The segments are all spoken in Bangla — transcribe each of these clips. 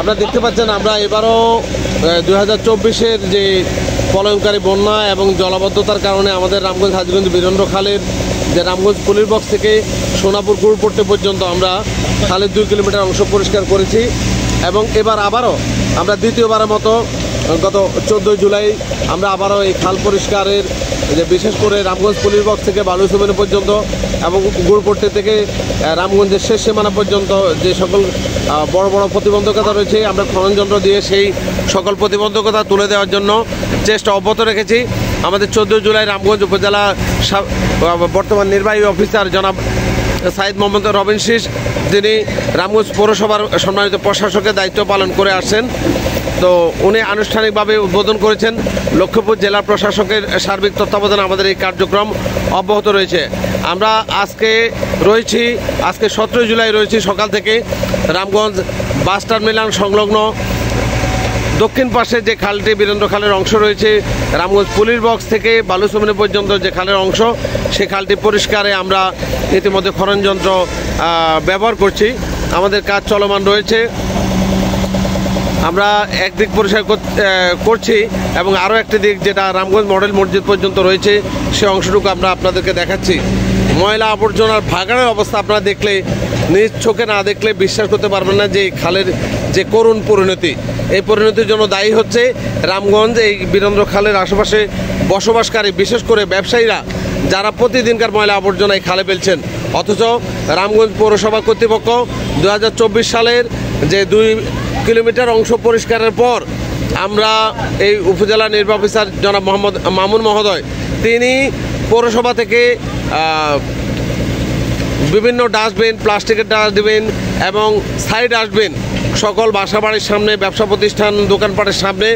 আপনারা দেখতে পাচ্ছেন আমরা এবারও 2024-এর যে প্রলয়ঙ্কারী বন্যা এবং জলাবদ্ধতার কারণে আমাদের রামগঞ্জ হাজীগঞ্জ বীরেন্দ্র খালের যে রামগঞ্জ পুলিশ বক্স থেকে সোনাপুর গুড়পট্টি পর্যন্ত আমরা খালের 2 কিলোমিটার অংশ পরিষ্কার করেছি এবং এবার আবারও আমরা দ্বিতীয়বারের মতো গত 14 জুলাই আমরা আবারও এই খাল পরিষ্কারের যে বিশেষ করে রামগঞ্জ পুলিশ বক্স থেকে বালুসুমেন পর্যন্ত এবং গুড়পট্টি থেকে রামগঞ্জের শেষ সীমানা পর্যন্ত যে সকল বড় বড় প্রতিবন্ধকতা রয়েছে আমরা খননযন্ত্র দিয়ে সেই সকল প্রতিবন্ধকতা তুলে দেওয়ার জন্য চেষ্টা অব্যাহত রেখেছি। আমাদের 14 জুলাই রামগঞ্জ উপজেলা বর্তমান নির্বাহী অফিসার জনাব সাইদ মোহাম্মদ রবিন শীষ যিনি রামগঞ্জ পৌরসভার সম্মানিত প্রশাসকের দায়িত্ব পালন করে আসছেন, তো উনি আনুষ্ঠানিকভাবে উদ্বোধন করেছেন। লক্ষ্মীপুর জেলা প্রশাসকের সার্বিক তত্ত্বাবধানে আমাদের এই কার্যক্রম অব্যাহত রয়েছে। আমরা আজকে 17 জুলাই রয়েছি সকাল থেকে রামগঞ্জ বাস টার্মিনাল সংলগ্ন দক্ষিণ পাশে যে খালটি বীরেন্দ্র খালের অংশ রয়েছে রামগঞ্জ পুলিশ বক্স থেকে বালুসুমেন পর্যন্ত যে খালের অংশ সেই খালটি পরিষ্কারে আমরা ইতিমধ্যে খননযন্ত্র ব্যবহার করছি। আমাদের কাজ চলমান রয়েছে। আমরা একদিক পরিষ্কার করছি এবং আরও একটি দিক যেটা রামগঞ্জ মডেল মসজিদ পর্যন্ত রয়েছে সে অংশটুকু আমরা আপনাদেরকে দেখাচ্ছি। ময়লা আবর্জনার ভাগাড়ের অবস্থা আপনারা দেখলে নিজ চোখে না দেখলে বিশ্বাস করতে পারবেন না যে এই খালের যে করুণ পরিণতি, এই পরিণতির জন্য দায়ী হচ্ছে রামগঞ্জ এই বীরেন্দ্র খালের আশেপাশে বসবাসকারী বিশেষ করে ব্যবসায়ীরা যারা প্রতিদিনকার ময়লা আবর্জনা এই খালে ফেলছেন। অথচ রামগঞ্জ পৌরসভা কর্তৃপক্ষ 2024 সালের যে 2 কিলোমিটার অংশ পরিষ্কারের পর আমরা এই উপজেলা নির্বাহী অফিসার জনাব মোহাম্মদ মামুন মহোদয় তিনি পৌরসভা থেকে বিভিন্ন ডাস্টবিন, প্লাস্টিকের ডাস্টবিন এবং সাইড ডাস্টবিন সকল বাসাবাড়ির সামনে, ব্যবসা প্রতিষ্ঠান, দোকানপাটের সামনে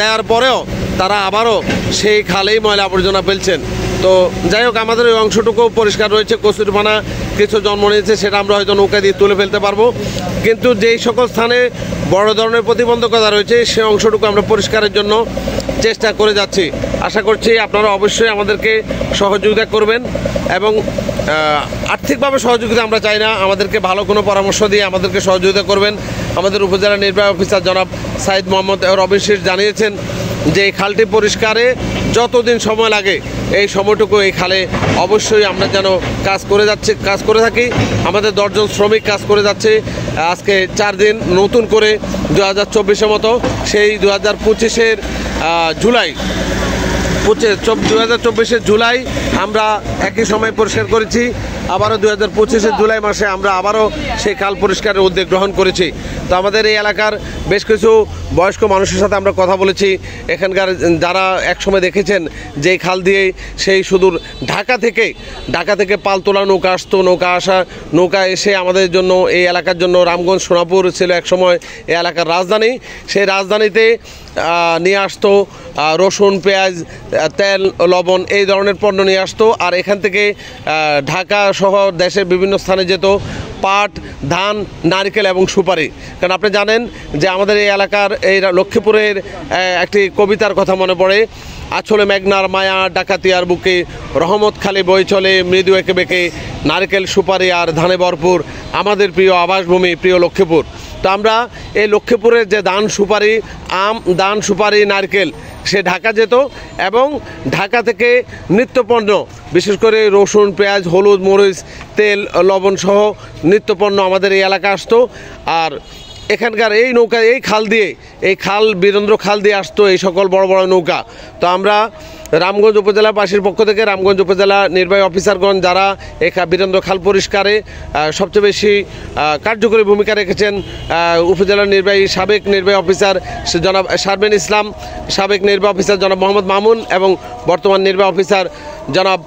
দেওয়ার পরেও তারা আবারও সেই খালেই ময়লা আবর্জনা ফেলছেন। তো যাই হোক, আমাদের ওই অংশটুকু পরিষ্কার রয়েছে। কচুরিপানা কিছু জন্ম নিয়েছে, সেটা আমরা হয়তো নৌকা দিয়ে তুলে ফেলতে পারবো, কিন্তু যেই সকল স্থানে বড় ধরনের প্রতিবন্ধকতা রয়েছে সেই অংশটুকু আমরা পরিষ্কারের জন্য চেষ্টা করে যাচ্ছি। আশা করছি আপনারা অবশ্যই আমাদেরকে সহযোগিতা করবেন এবং আর্থিকভাবে সহযোগিতা আমরা চাই না, আমাদেরকে ভালো কোনো পরামর্শ দিয়ে আমাদেরকে সহযোগিতা করবেন। আমাদের উপজেলা নির্বাহী অফিসার জনাব সাইদ মোহাম্মদ রবিন শীষ জানিয়েছেন যে এই খালটি পরিষ্কারে যতদিন সময় লাগে এই সময়টুকু এই খালে অবশ্যই আমরা যেন কাজ করে থাকি। আমাদের 10 জন শ্রমিক কাজ করে যাচ্ছে আজকে 4 দিন নতুন করে 2024-এর মতো সেই 2025-এর জুলাই 2024-এর জুলাই আমরা একই সময় পরিষ্কার করেছি। আবারও 2025-এর জুলাই মাসে আমরা আবারও সেই খাল পরিষ্কারের উদ্যোগ গ্রহণ করেছি। তো আমাদের এই এলাকার বেশ কিছু বয়স্ক মানুষের সাথে আমরা কথা বলেছি। এখানকার যারা একসময় দেখেছেন যে এই খাল দিয়ে সেই সুদূর ঢাকা থেকে পালতোলা নৌকা আসতো, নৌকা এসে আমাদের জন্য এই এলাকার জন্য রামগঞ্জ সোনাপুর ছিল একসময় এই এলাকার রাজধানী। সেই রাজধানীতে নিয়ে আসতো রসুন, পেঁয়াজ, তেল, লবণ এই ধরনের পণ্য নিয়ে আসতো, আর এখান থেকে ঢাকা সহ দেশের বিভিন্ন স্থানে যেত পাট, ধান, নারকেল এবং সুপারি। কারণ আপনি জানেন যে আমাদের এই এলাকার এই লক্ষ্মীপুরের একটি কবিতার কথা মনে পড়ে, আছলে মেঘনার মায়া ডাকাতিয়ার বুকে রহমত খালি বই চলে মৃদু এঁকে বেঁকে নারকেল, সুপারি আর ধানে ভরপুর আমাদের প্রিয় আবাসভূমি প্রিয় লক্ষ্মীপুর। তো আমরা এই লক্ষ্মীপুরের যে ধান, সুপারি, নারকেল সে ঢাকা যেত এবং ঢাকা থেকে নিত্যপণ্য বিশেষ করে রসুন, পেঁয়াজ, হলুদ, মরিচ, তেল, লবণ সহ নিত্যপণ্য আমাদের এই এলাকা আসতো। আর এখানকার এই নৌকা এই খাল বীরেন্দ্র খাল দিয়ে আসতো এই সকল বড় বড় নৌকা। তো আমরা রামগঞ্জ উপজেলাবাসীর পক্ষ থেকে রামগঞ্জ উপজেলা নির্বাহী অফিসারগণ যারা এই বীরেন্দ্র খাল পরিষ্কারে সবচেয়ে বেশি কার্যকরী ভূমিকা রেখেছেন, উপজেলার সাবেক নির্বাহী অফিসার জনাব শারমিন ইসলাম, সাবেক নির্বাহী অফিসার জনাব মোহাম্মদ মামুন এবং বর্তমান নির্বাহী অফিসার জনাব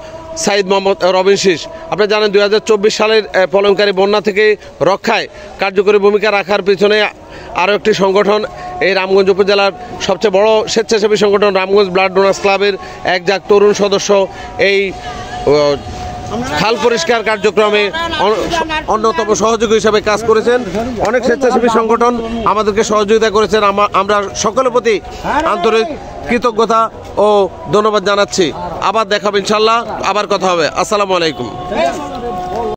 সাইদ মোহাম্মদ রবিন শীষ। আপনারা জানেন 2024 সালের প্রলয়ঙ্কারী বন্যা থেকে রক্ষায় কার্যকরী ভূমিকা রাখার পিছনে আরও একটি সংগঠন, এই রামগঞ্জ উপজেলার সবচেয়ে বড় স্বেচ্ছাসেবী সংগঠন রামগঞ্জ ব্লাড ডোনার্স ক্লাবের একজাক তরুণ সদস্য এই খাল পরিষ্কার কার্যক্রমে অন্যতম সহযোগী হিসাবে কাজ করেছেন। অনেক স্বেচ্ছাসেবী সংগঠন আমাদেরকে সহযোগিতা করেছেন। আমরা সকলের প্রতি আন্তরিক কৃতজ্ঞতা ও ধন্যবাদ জানাচ্ছি। আবার দেখাবো ইনশাল্লাহ, আবার কথা হবে। আসসালামু আলাইকুম।